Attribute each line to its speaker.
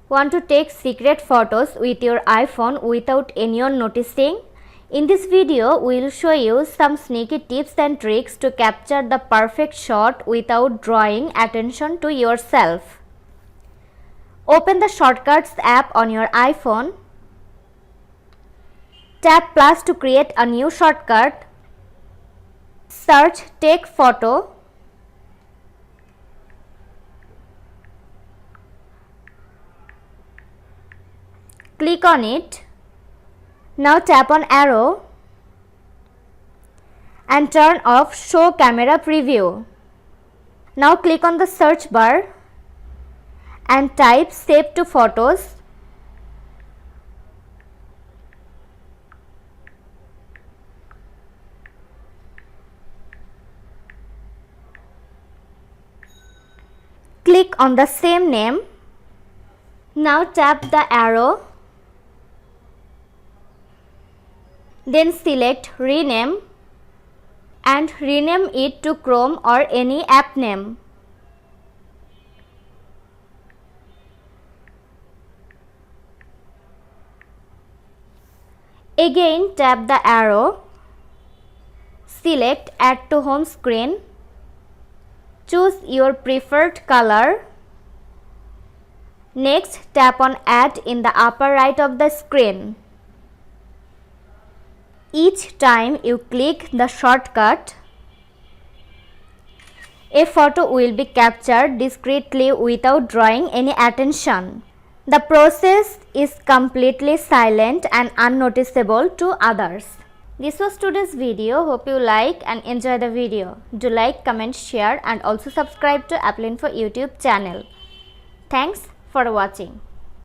Speaker 1: Want to take secret photos with your iPhone without anyone noticing? In this video, we will show you some sneaky tips and tricks to capture the perfect shot without drawing attention to yourself. Open the Shortcuts app on your iPhone. Tap plus to create a new shortcut. Search Take Photo. Click on it. Now tap on arrow and turn off Show Camera Preview. Now click on the search bar and type Save to Photos. Click on the same name. Now tap the arrow. Then select Rename and rename it to Chrome or any app name. Again tap the arrow. Select Add to Home Screen. Choose your preferred color. Next, tap on Add in the upper right of the screen. Each time you click the shortcut, a photo will be captured discreetly without drawing any attention. The process is completely silent and unnoticeable to others. This was today's video. Hope you like and enjoy the video. Do like, comment, share and also subscribe to Apple Info YouTube channel. Thanks for watching.